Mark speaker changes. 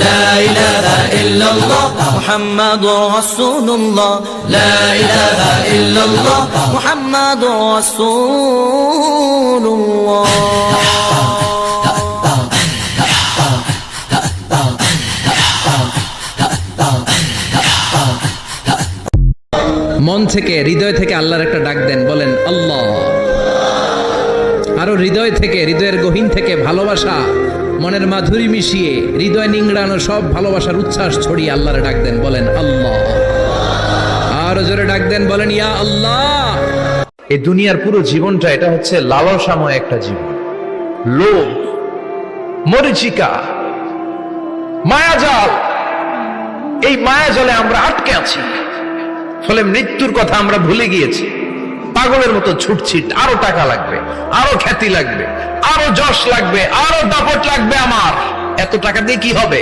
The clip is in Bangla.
Speaker 1: لا إله إلا الله محمد رسول الله لا إله إلا الله محمد رسول الله
Speaker 2: মন থেকে হৃদয় থেকে আল্লাহর একটা ডাক দেন, বলেন আল্লাহ। আরো হৃদয় থেকে, হৃদয়ের গহীন থেকে ভালোবাসা, মনের মাধুরী মিশিয়ে হৃদয় নিংড়ানো সব ভালোবাসার উচ্ছ্বাস ছড়িয়ে আল্লাহর ডাক দেন, বলেন আল্লাহ। আরো জোরে ডাক দেন, বলেন ইয়া আল্লাহ।
Speaker 3: এই দুনিয়ার পুরো জীবনটা এটা হচ্ছে লালসাময় একটা জীবন, লোভ, মরিচিকা, মায়াজাল। এই মায়াজালে আমরা আটকে আছি, ফলে মৃত্যুর কথা আমরা ভুলে গিয়েছি। পাগলের মতো ছুটছি, আরো টাকা লাগবে, আরো খ্যাতি লাগবে, আরো যশ লাগবে, আরো দাপট লাগবে। আমার এত টাকা দিয়ে কি হবে?